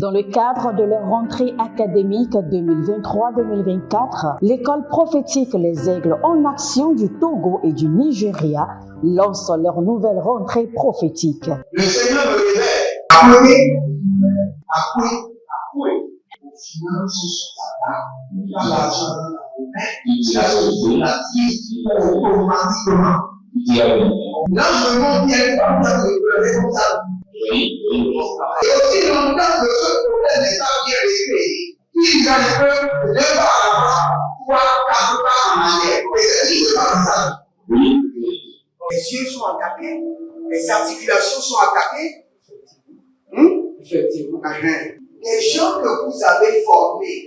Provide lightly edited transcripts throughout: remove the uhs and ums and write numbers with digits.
Dans le cadre de leur rentrée académique 2023-2024, l'école prophétique Les Aigles en Action du Togo et du Nigeria lance leur nouvelle rentrée prophétique. Le Seigneur me révèle. Appuyez. Vos finances sont à table. L'argent dans la vie automatiquement. L'enseignement vient par de responsable. Et aussi longtemps que ce problème n'est pas bien réglé, il y a un peu de pas avant, 3, 4 pas en arrière. Et c'est ce qui se passe. Les yeux sont attaqués, les articulations sont attaquées. Effectivement. Les gens que vous avez formés,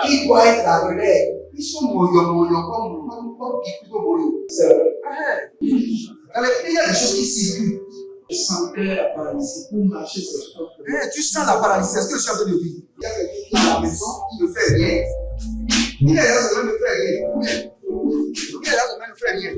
qui doivent être la relève, ils sont moyo comme plutôt moyo. C'est vrai. Il y a des choses qui circulent. Je sentais la paralysie pour marcher sur le corps. Tu sens la paralysie, c'est ce que je suis en train de dire. Il y a quelqu'un qui est à la maison, il ne fait rien. Il est là, il ne fait rien. Il est là, il ne fait rien.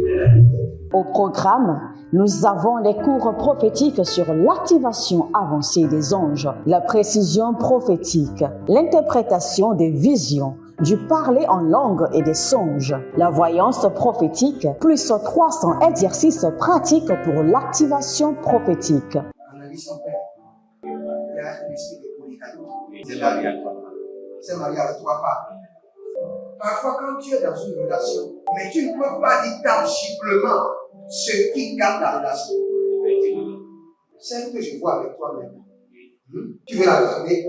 Au programme, nous avons les cours prophétiques sur l'activation avancée des anges, la précision prophétique, l'interprétation des visions, du parler en langue et des songes, la voyance prophétique, plus 300 exercices pratiques pour l'activation prophétique. Analyse ton père. Il y a un esprit de polygamie. C'est marié à 3 femmes. C'est marié à 3 femmes. Parfois, quand tu es dans une relation, mais tu ne peux pas dire tangiblement ce qui garde la relation. Celle que je vois avec toi-même. Tu veux la garder?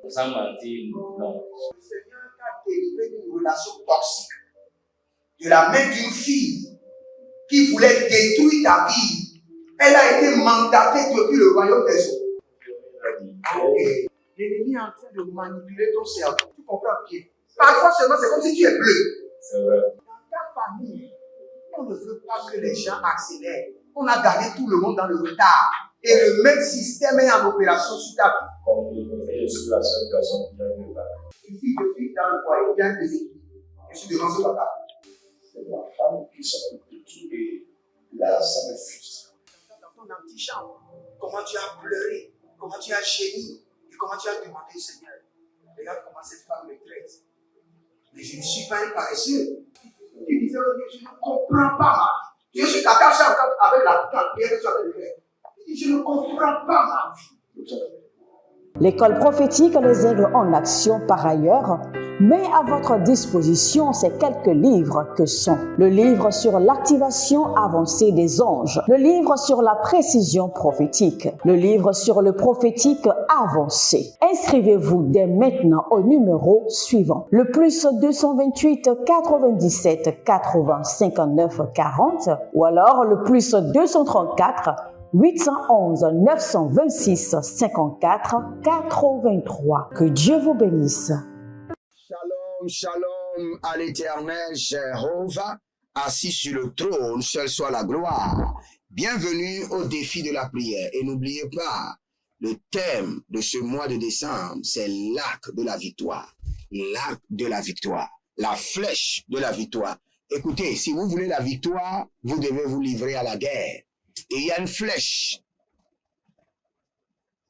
Sans mentir, non. Le Seigneur t'a délivré d'une relation toxique. De la main d'une fille qui voulait détruire ta vie. Elle a été mandatée depuis le royaume des eaux. Okay. L'ennemi est en train de manipuler ton cerveau. Tu comprends bien? Parfois seulement, c'est comme si tu es bleu. C'est vrai. Dans ta famille, on ne veut pas que les gens accélèrent. On a gardé tout le monde dans le retard. Et le même système est en opération sur ta vie. Je suis la seule personne qui a eu le bac. Une fille de fille dans le foyer, bien déséquilibrée. Je suis devant ce papa. C'est ma femme qui s'occupe de tout et là, ça me frustre. Dans ton antichambre, comment tu as pleuré, comment tu as gémi et comment tu as demandé au Seigneur. Regarde comment cette femme me traite. Mais je ne suis pas un paresseux. Tu disais, je ne comprends pas ma vie. Je suis attaché avec la prière que tu as fait de faire. Je ne comprends pas ma vie. L'école prophétique Les Aigles en Action, par ailleurs, met à votre disposition ces quelques livres que sont le livre sur l'activation avancée des anges, le livre sur la précision prophétique, le livre sur le prophétique avancé. Inscrivez-vous dès maintenant au numéro suivant, le plus 228 97 80 59 40 ou alors le plus 234 811 926 54 83. Que Dieu vous bénisse. Shalom, shalom à l'Éternel Jéhovah, assis sur le trône, seul soit la gloire. Bienvenue au défi de la prière. Et n'oubliez pas, le thème de ce mois de décembre, c'est l'arc de la victoire. L'arc de la victoire. La flèche de la victoire. Écoutez, si vous voulez la victoire, vous devez vous livrer à la guerre. Et il y a une flèche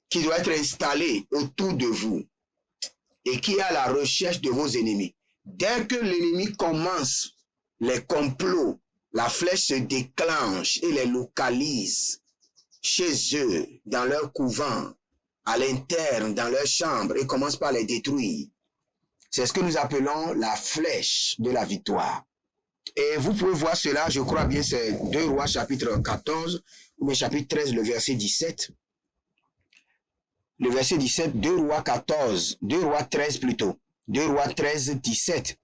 qui doit être installée autour de vous et qui est à la recherche de vos ennemis. Dès que l'ennemi commence les complots, la flèche se déclenche et les localise chez eux, dans leur couvent, à l'interne, dans leur chambre, et commence par les détruire. C'est ce que nous appelons la flèche de la victoire. Et vous pouvez voir cela, je crois bien, c'est 2 Rois chapitre 14, ou chapitre 13, le verset 17. Le verset 17, 2 Rois 14, 2 Rois 13 plutôt. 2 Rois 13, 17.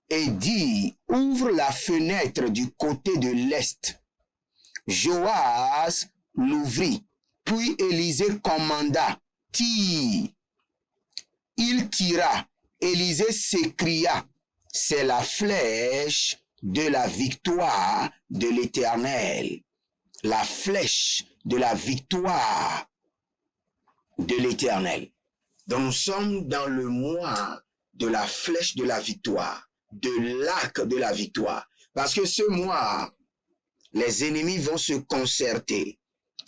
Et dit, ouvre la fenêtre du côté de l'est. Joas l'ouvrit, puis Élisée commanda, tire. Il tira. Élisée s'écria, c'est la flèche de la victoire de l'Éternel. La flèche de la victoire de l'Éternel. Donc nous sommes dans le mois de la flèche de la victoire, de l'arc de la victoire. Parce que ce mois, les ennemis vont se concerter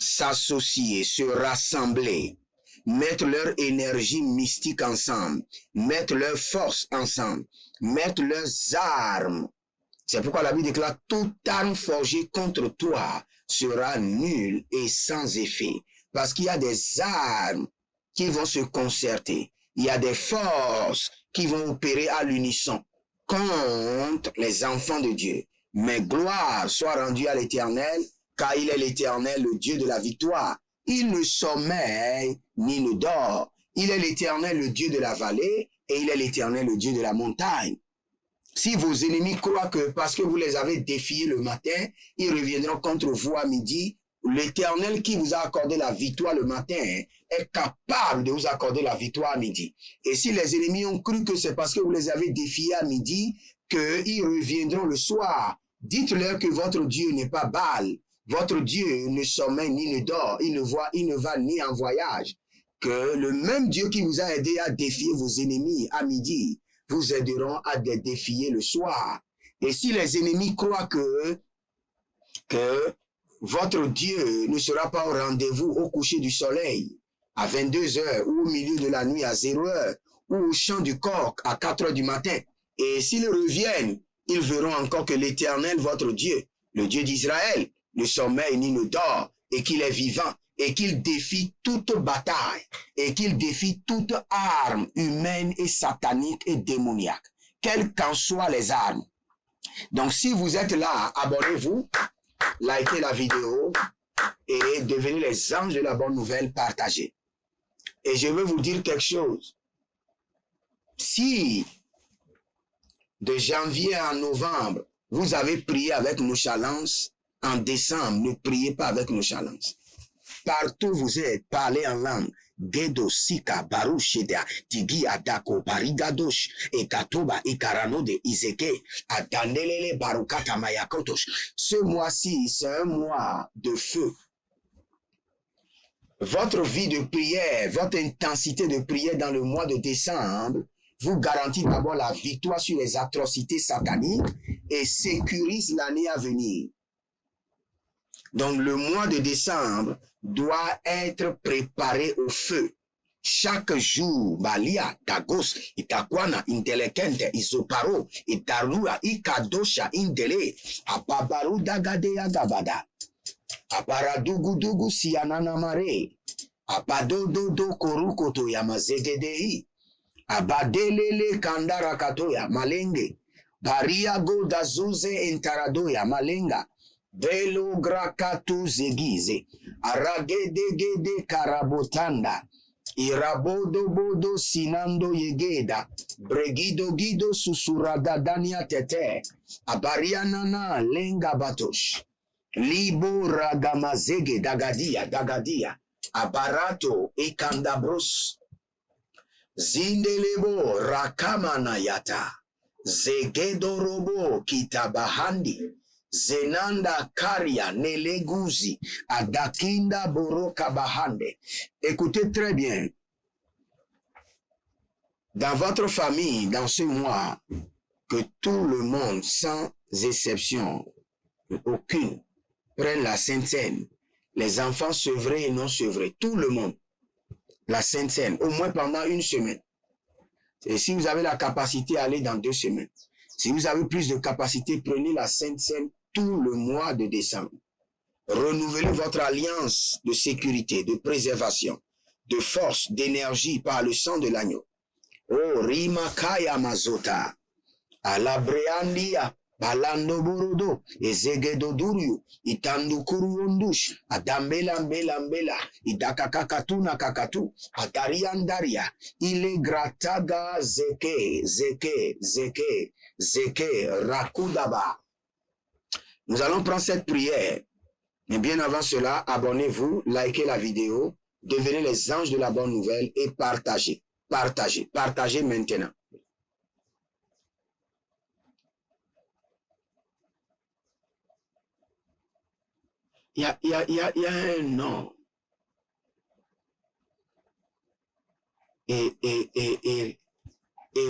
s'associer, se rassembler, mettre leur énergie mystique ensemble, mettre leur force ensemble, mettre leurs armes. C'est pourquoi la Bible déclare « Toute arme forgée contre toi sera nulle et sans effet. » Parce qu'il y a des armes qui vont se concerter. Il y a des forces qui vont opérer à l'unisson contre les enfants de Dieu. Mais gloire soit rendue à l'Éternel, car il est l'Éternel, le Dieu de la victoire. Il ne sommeille ni ne dort. Il est l'Éternel, le Dieu de la vallée, et il est l'Éternel, le Dieu de la montagne. Si vos ennemis croient que parce que vous les avez défiés le matin, ils reviendront contre vous à midi, l'Éternel qui vous a accordé la victoire le matin est capable de vous accorder la victoire à midi. Et si les ennemis ont cru que c'est parce que vous les avez défiés à midi qu'ils reviendront le soir, dites-leur que votre Dieu n'est pas Baal. Votre Dieu ne sommeille ni ne dort, il ne va ni en voyage. Que le même Dieu qui vous a aidé à défier vos ennemis à midi, vous aideront à les défier le soir. Et si les ennemis croient que votre Dieu ne sera pas au rendez-vous au coucher du soleil, à 22h, ou au milieu de la nuit à 0h, ou au chant du coq à 4h du matin, et s'ils reviennent, ils verront encore que l'Éternel, votre Dieu, le Dieu d'Israël, ne sommeille ni ne dort, et qu'il est vivant, et qu'il défie toute bataille, et qu'il défie toute arme humaine et satanique et démoniaque, quelles qu'en soient les armes. Donc si vous êtes là, abonnez-vous, likez la vidéo, et devenez les anges de la bonne nouvelle, partagez. Et je veux vous dire quelque chose. Si de janvier à novembre, vous avez prié avec nonchalance, en décembre, ne priez pas avec nonchalance. Partout vous êtes, parlez en langue. Gedo, Sika, Barusheda, Tigi, Adako, Barigadosh, Ekatoba, Ikarano de Izeke, Adanelele, Barukata, Mayakotosh. Ce mois-ci, c'est un mois de feu. Votre vie de prière, votre intensité de prière dans le mois de décembre vous garantit d'abord la victoire sur les atrocités sataniques et sécurise l'année à venir. Donc le mois de décembre doit être préparé au feu. Chaque jour, Balia, Tagos, Itakwana, Intelekente, Isoparo, Itarua, Ikadosha, Indele, Apabaru Dagade Agabada, Aparadugudugu Sianana Mare, Apadodo Korukoto Yamazegedei, Abadelele Kandarakatoya, Malenge, Bariago Dazuze Intaradoya, Malenga, Belo Grakatu Zegize, Aragedegede Karabotanda, Irabodo Bodo Sinando Yegeda, Bregido Gido Susurada Dania Tete, Abarianana Lenga Batosh, Libo Ragamazege Dagadia, Abarato Ekandabros, Zindelebo Rakamanayata, Zegedorobo Kitabahandi, Zenanda Karia Neleguzi Adakinda Boroka Bahande. Écoutez très bien. Dans votre famille, dans ce mois, que tout le monde, sans exception, aucune, prenne la Sainte Seine. Les enfants sevrés et non sevrés, tout le monde. La Sainte Seine, au moins pendant une semaine. Et si vous avez la capacité, allez dans 2 semaines. Si vous avez plus de capacité, prenez la Sainte Seine tout le mois de décembre. Renouvelez votre alliance de sécurité, de préservation, de force, d'énergie par le sang de l'agneau. Oh, Rimakaya Mazota, Alabreandia, Balando Borodo, Ezegedo Durio, Itandukuru Ondush, Adambela, Idakakakatuna Kakatu, Atariandaria, Ile Grataga Zeke, Rakudaba. Nous allons prendre cette prière. Mais bien avant cela, abonnez-vous, likez la vidéo, devenez les anges de la bonne nouvelle et partagez. Partagez maintenant. Il y a un nom. Et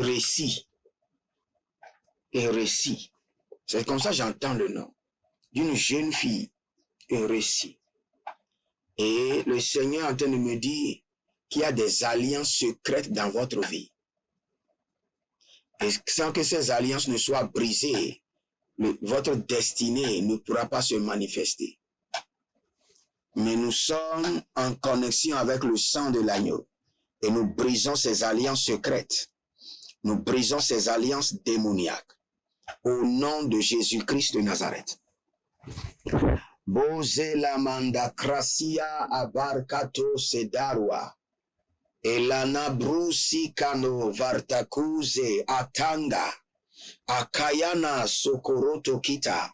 récit. Et récit. C'est comme ça que j'entends le nom d'une jeune fille, un récit. Et le Seigneur est en train de me dire qu'il y a des alliances secrètes dans votre vie. Et sans que ces alliances ne soient brisées, votre destinée ne pourra pas se manifester. Mais nous sommes en connexion avec le sang de l'agneau. Et nous brisons ces alliances secrètes. Nous brisons ces alliances démoniaques. Au nom de Jésus-Christ de Nazareth. Boze la manda krasia abarkato sedarwa. Elana brusi kano vartakuze atanga. Akayana sokoroto kita.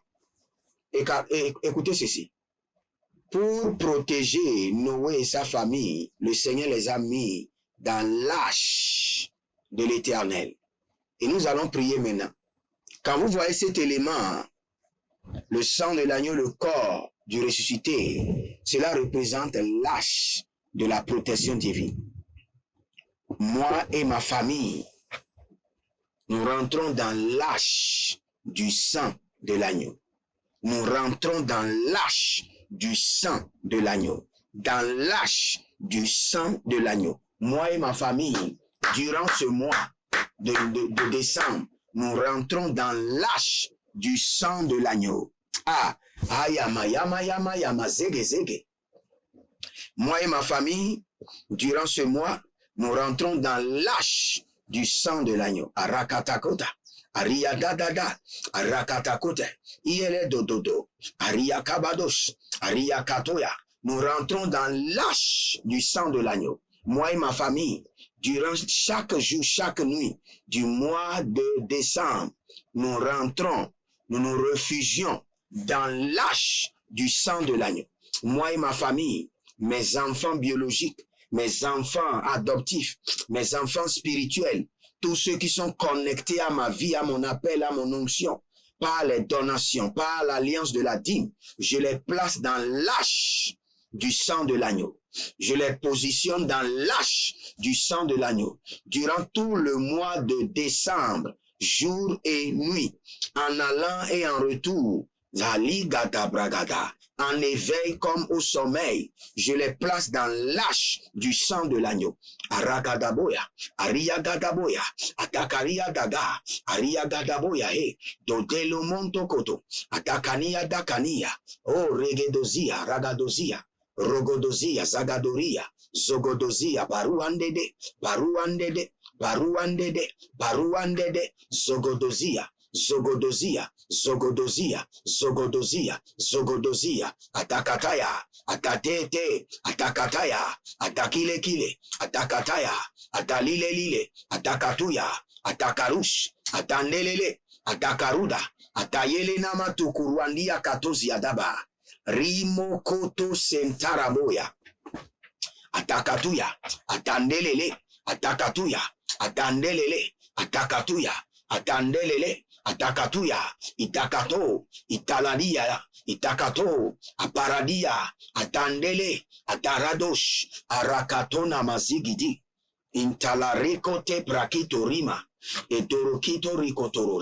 Écoutez ceci. Pour protéger Noé et sa famille, le Seigneur les a mis dans l'arche de l'Éternel. Et nous allons prier maintenant. Quand vous voyez cet élément, le sang de l'agneau, le corps du ressuscité, cela représente l'arche de la protection divine. Moi et ma famille, nous rentrons dans l'arche du sang de l'agneau. Nous rentrons dans l'arche du sang de l'agneau. Dans l'arche du sang de l'agneau. Moi et ma famille, durant ce mois de décembre, nous rentrons dans l'arche du sang de l'agneau. Ah, yama, zege. Moi et ma famille, durant ce mois, nous rentrons dans l'arche du sang de l'agneau. Arakatakota, Ariadadada, Arakatakota, Iele dododo, Ariakabados, Ariakatoya. Nous rentrons dans l'arche du sang de l'agneau. Moi et ma famille, durant chaque jour, chaque nuit du mois de décembre, nous rentrons, nous nous réfugions dans l'arche du sang de l'agneau. Moi et ma famille, mes enfants biologiques, mes enfants adoptifs, mes enfants spirituels, tous ceux qui sont connectés à ma vie, à mon appel, à mon onction, par les donations, par l'alliance de la dîme, je les place dans l'arche du sang de l'agneau. Je les positionne dans l'arche du sang de l'agneau. Durant tout le mois de décembre, jour et nuit, en allant et en retour, en éveil comme au sommeil, je les place dans l'arche du sang de l'agneau. Aragadaboya, Ariagadaboya, Atakaria daga, Ariagadaboya, Dodelo montokoto, Atakania dakania, O regedozia, ragadozia, Rogodozia, Zagadoria, Zogodozia, Baruandede, Baruandede, Baruandede, Baruandede, Zogodozia, Zogodozia, Zogodozia, Zogodozia, Zogodozia, Atakataya, Atatete, Atakataya, Atakile, Atakataya, Atalile, Atakatuya, Atakarush, Atanelele, Atakaruda, Atayele nama tukuruandia katozi adaba, Rimo koto sentaraboya, Atakatuya, Atandelele, Atakatuya, Atandelele, Atakatuya, Atandelele, Atakatuya, Itakato, Italadia, Itakato, Aparadia, Atandele, Ataradosh, Arakatona mazigidi, Intalareko te prakito rima, Etorokito ricotoro,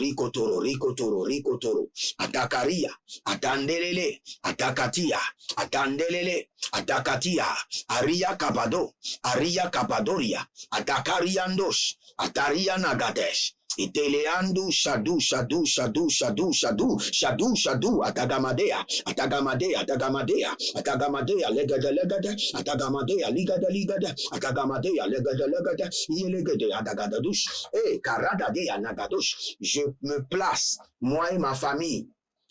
Atakaria, Atandelele, Atakatia, Atandelele, Atakatia, Aria Kapadoria, Atakariandos, Ataria Nagadesh, Iteleandu shadu, Atagamadea, legada, Atagamadea, ligada, Atagamadea, legada, Yelegade, Adagadadush, Karadadea, Nagadush. Je me place, moi et ma famille,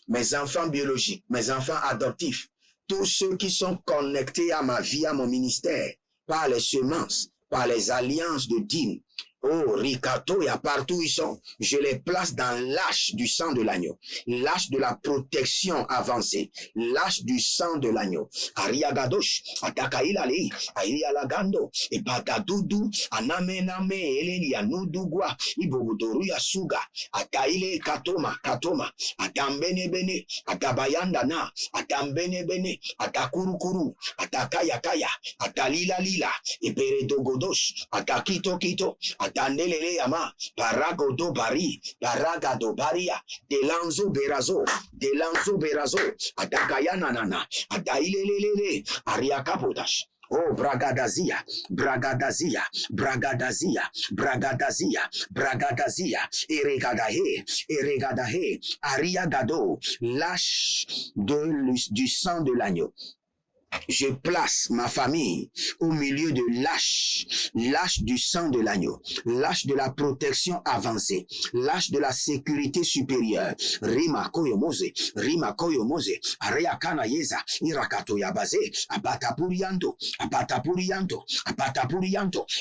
mes enfants biologiques, mes enfants adoptifs, tous ceux qui sont connectés à ma vie, à mon ministère, par les semences, par les alliances de dîmes. Oh, Ricato, et à partout ils sont, je les place dans l'arche du sang de l'agneau, l'arche de la protection avancée, l'arche du sang de l'agneau. Ariagadosh, Atakailali, Arialagando, et Bagadudu, Anamename, Elenia, Nudugua, Ibogudoru Yasuga, Ataile Katoma, Atambene, Atabayandana, Atambene, Atakurukuru, Atakayakaya, Atalila, et Peredogodosh, Atakito, Adandelele yama, baragodo bari, baragado baria, delanzo berazo, adagaya nanana, adailelele, ariakapodash. Oh, bragadazia, eregadahe, ariagado, lâche du sang de l'agneau. Je place ma famille au milieu de lâche du sang de l'agneau, lâche de la protection avancée, lâche de la sécurité supérieure. Rima koyomose, areakana yeza, irakato yabaze, abatapurianto.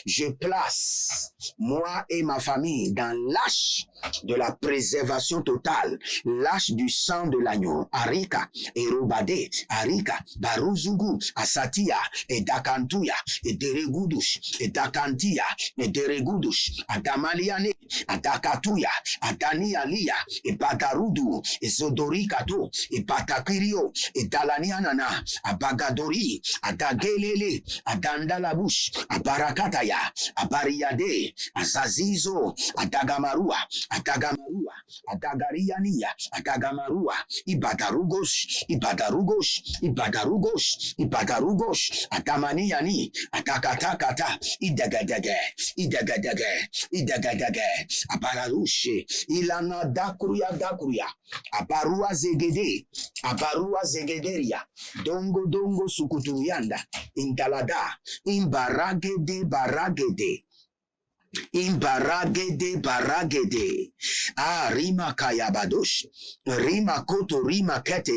Je place moi et ma famille dans lâche de la préservation totale, lâche du sang de l'agneau. Arika, erobade, arika, baruzugu, asatia, et dakantuya, et deregudush, et dakantia, et deregudush, adamaliane, adakatuya, adanialia, et badarudu, et zodorikato, et batakirio, et dalanianana, abagadori, adagelele, adandalabush, abarakataya, abariade, azazizo, adagamarua, adagariania, adagamarua, ibadarugosh, atamaniani, atakatakata, idagadaga, abararushi, ilana dakuria, abarua zegederia, dongo sukutuyanda, intalada, baragede. Rima kayabadosh, rima kete,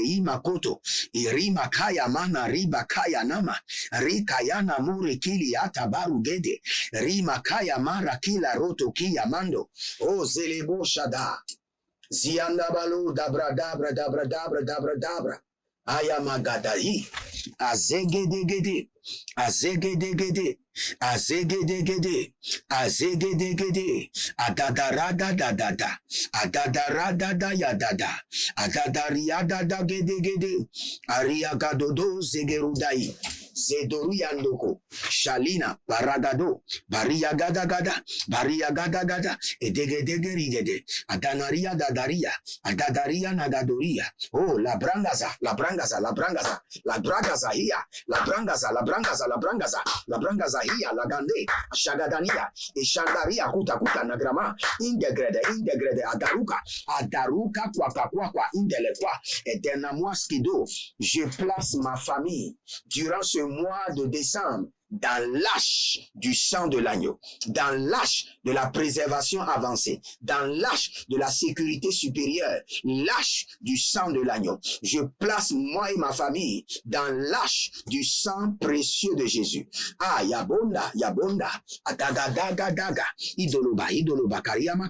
irima kaya mana, riba kaya nama, rikayana muri kili atabaru gede, rima kaya mara kila roto kia mando, o zelebo shada, zianda balu dabra, ayamagadahi, azegedegede, adadarada yadada, adadariada gede, ariagadodo zegerudai, zedoruyandoko, shalina, baragado, bariagada, edegede, adanaria dadaria, adadaria nagadoria, oh, la brangaza hia, la gande, shagadania, e shandaria kuta nagrama, indegrede, adaruka, kwa, indelekwa, et denamoaskido. Je place ma famille durant ce mois de décembre dans l'âge du sang de l'agneau, dans l'âge de la préservation avancée, dans l'âge de la sécurité supérieure, l'âge du sang de l'agneau. Je place moi et ma famille dans l'âge du sang précieux de Jésus. Ah, yabonda, daga, idoloba, kariama,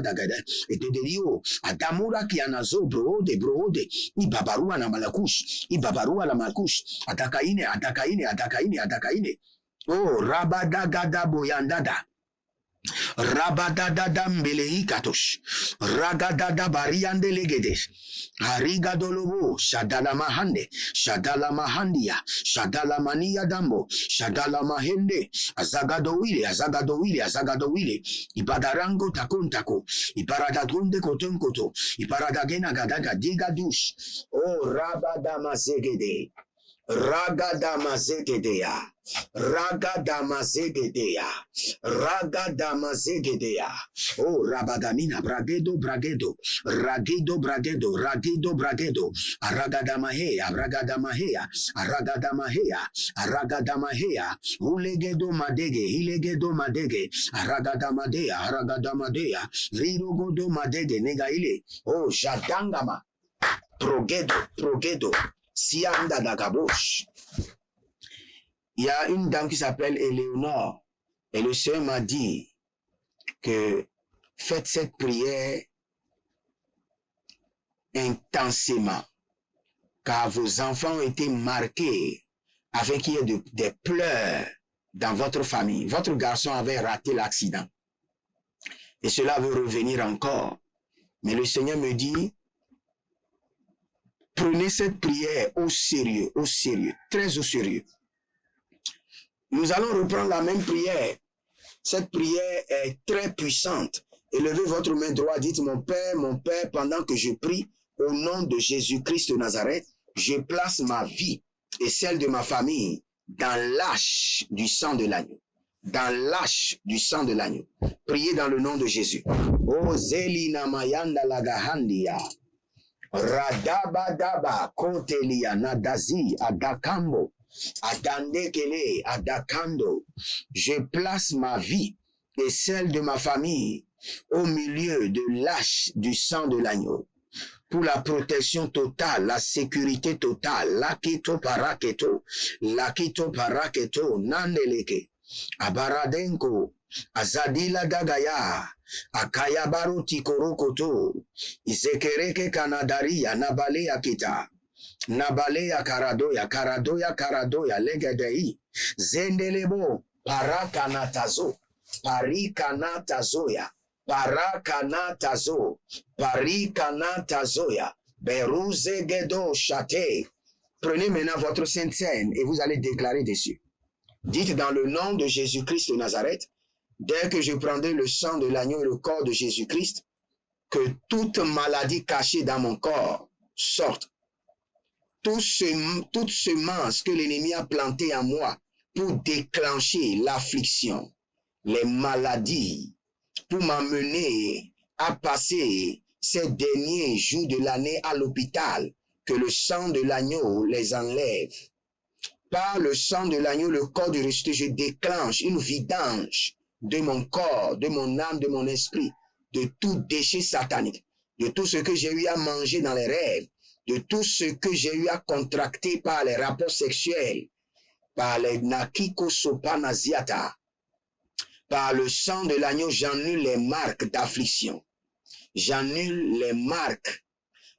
dagada, et dedelio, adamura kianazo, broode, ibabarua la malakush, atakaine, oh, rabadagada boyandada, rabadada mbeleikatosh, ragadada bariande legedes, arigadolobo, shadalamahande, shadalamahandia, shadalamania dambo, shadalamahende, azagadowile, ibadarango takontako, ibaradagunde kotonkoto, ibaradagena gadaga digadush, oh, rabadamazegede, ragadamazegedea, oh, rabagamina, bragedo, aragadamahea, ilegedo madege, aragadamade, rirogodo madege, negaile, oh, jadangama, progedo, sianda dagabosh. Il y a une dame qui s'appelle Éléonore, et le Seigneur m'a dit que faites cette prière intensément, car vos enfants ont été marqués afin qu'il y ait des pleurs dans votre famille. Votre garçon avait raté l'accident et cela veut revenir encore. Mais le Seigneur me dit, prenez cette prière au sérieux, très au sérieux. Nous allons reprendre la même prière Cette prière est très puissante. Élevez votre main droite, dites mon Père, pendant que je prie, au nom de Jésus-Christ de Nazareth, je place ma vie et celle de ma famille dans l'âche du sang de l'agneau. Dans l'âche du sang de l'agneau. Priez dans le nom de Jésus. O Zelina Mayanda Lagahandia. Radabadaba Kontelia Nadazi Adakambo. Adandekele Adakando. Je place ma vie et celle de ma famille au milieu de l'âche du sang de l'agneau. Pour la protection totale, la sécurité totale, lakito paraketo, nandeleke, abaradenko, azadila gagaya, akayabaru tikorokoto, isekereke kanadaria, nabale akita, nabale karadoya, legedei, zendelebo, parakanatazo, parikanatazoya, Parikanatazoya, Beruze Gedo Chate. Prenez maintenant votre Sainte Seine et vous allez déclarer dessus. Dites dans le nom de Jésus-Christ de Nazareth, dès que je prendrai le sang de l'agneau et le corps de Jésus-Christ, que toute maladie cachée dans mon corps sorte. Toute semence que l'ennemi a plantée en moi pour déclencher l'affliction, les maladies, pour m'amener à passer ces derniers jours de l'année à l'hôpital, que le sang de l'agneau les enlève. Par le sang de l'agneau, le corps du ressuscité, je déclenche une vidange de mon corps, de mon âme, de mon esprit, de tout déchet satanique, de tout ce que j'ai eu à manger dans les rêves, de tout ce que j'ai eu à contracter par les rapports sexuels, par les nakiko sopanaziata. Par le sang de l'agneau, j'annule les marques d'affliction. J'annule les marques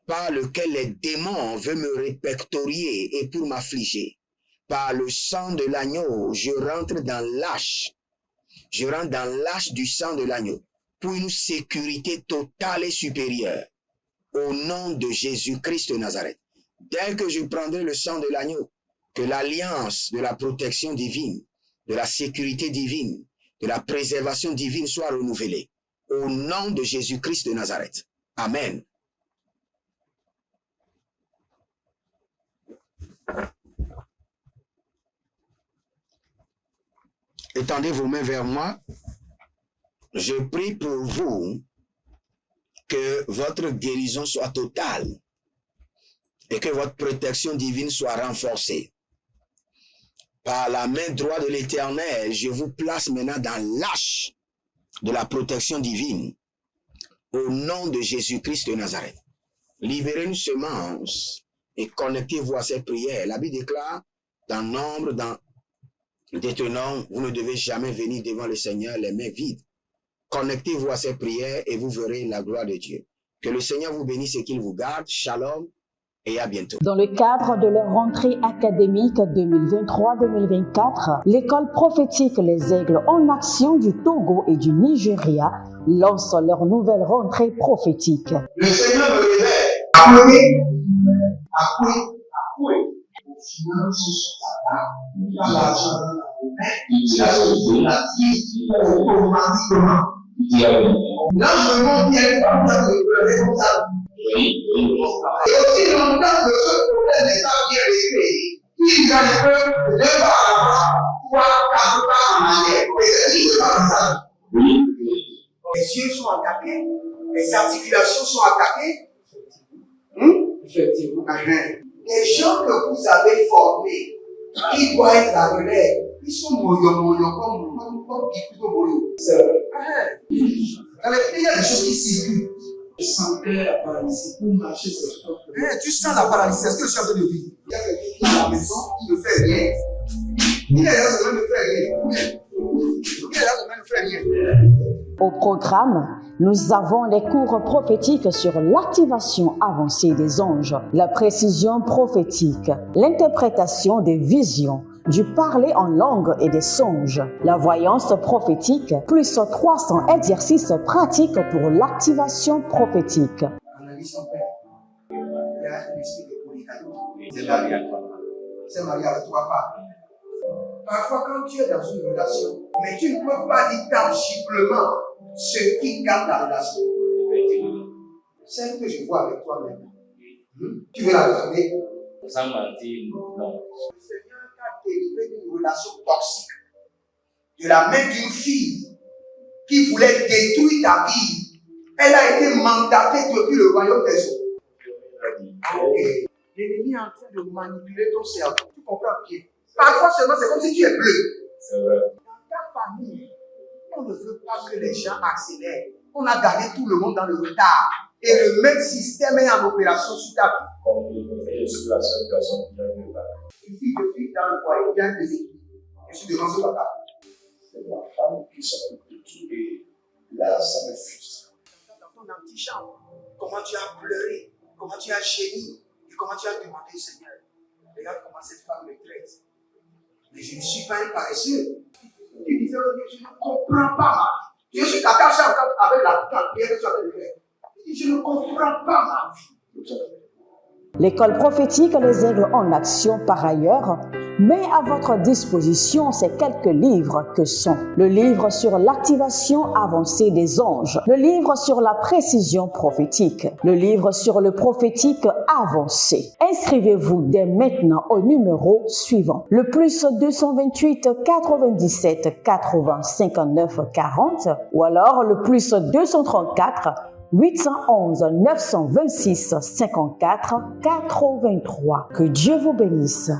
par lesquelles les démons veulent me répertorier et pour m'affliger. Par le sang de l'agneau, je rentre dans l'âche. Je rentre dans l'âche du sang de l'agneau pour une sécurité totale et supérieure. Au nom de Jésus-Christ de Nazareth. Dès que je prendrai le sang de l'agneau, que l'alliance de la protection divine, de la sécurité divine, de la préservation divine soit renouvelée. Au nom de Jésus-Christ de Nazareth. Amen. Étendez vos mains vers moi. Je prie pour vous que votre guérison soit totale et que votre protection divine soit renforcée. Par la main droite de l'Éternel, je vous place maintenant dans l'âche de la protection divine au nom de Jésus-Christ de Nazareth. Libérez une semence et connectez-vous à cette prière. La Bible déclare dans Nombre, dans Détenant, vous ne devez jamais venir devant le Seigneur les mains vides. Connectez-vous à cette prière et vous verrez la gloire de Dieu. Que le Seigneur vous bénisse et qu'il vous garde. Shalom. Et à bientôt. Dans le cadre de leur rentrée académique 2023-2024, l'école prophétique Les Aigles en Action du Togo et du Nigeria lance leur nouvelle rentrée prophétique. Le Seigneur me révèle. Appuyez. Finances, dans l'argent, il a sauvé la vie automatiquement. Là, je me montre bien comme ça, comme ça. Et aussi longtemps que ce problème n'est pas bien réglé, il y a un peu de pas à l'avant, 3, 4 pas en arrière. Et c'est ce qui se passe ça. Les yeux sont attaqués, les articulations sont attaquées. Effectivement. Les gens que vous avez formés, qui doivent être la relève, ils sont moyo comme plutôt moyo. C'est vrai. Il y a des choses qui circulent. Je sentais la paralysie pour marcher sur ce corps. Tu sens la paralysie, c'est ce que je suis en train de dire. Il y a quelqu'un qui est à la maison, qui ne fait rien. Il est là, ça ne fait rien. Il est là, ça ne fait rien. Au programme, nous avons les cours prophétiques sur l'activation avancée des anges, la précision prophétique, l'interprétation des visions, du parler en langue et des songes, la voyance prophétique, plus 300 exercices pratiques pour l'activation prophétique. Analyse ton père. Il y a un esprit de communication. C'est marié à 3 femmes. Parfois, quand tu es dans une relation, mais tu ne peux pas dire tangiblement ce qui garde la relation. Celle que je vois avec toi maintenant. Tu veux la garder? Sans mentir, non. Le Seigneur t'a délivré d'une relation toxique. De la main d'une fille qui voulait détruire ta vie. Elle a été mandatée depuis le royaume des eaux. Et l'ennemi est en train de manipuler ton cerveau. Tu comprends bien? Parfois seulement, c'est comme si tu es bleu. C'est vrai. Dans ta famille, on ne veut pas que les gens accélèrent. On a gardé tout le monde dans le retard. Et le même système est en opération sur ta vie. Comme je suis la seule personne qui a eu ça. Une fille de fille dans le foyer, il y a un déséquilibre. Je suis devant ce papa. C'est ma femme qui s'occupe de tout et là, ça me frustre. Dans ton antichambre, comment tu as pleuré, comment tu as gémi et comment tu as demandé au Seigneur. Regarde comment cette femme me traite. Mais je ne suis pas un paresseux. Tu disais, je ne comprends pas ma vie. Je suis attaché encore avec la prière que tu as fait de faire. Je ne comprends pas ma vie. L'école prophétique Les Aigles en Action, par ailleurs, met à votre disposition ces quelques livres que sont le livre sur l'activation avancée des anges, le livre sur la précision prophétique, le livre sur le prophétique avancé. Inscrivez-vous dès maintenant au numéro suivant, le +228 97 80 59 40 ou alors le +234 811 926 54 83. Que Dieu vous bénisse.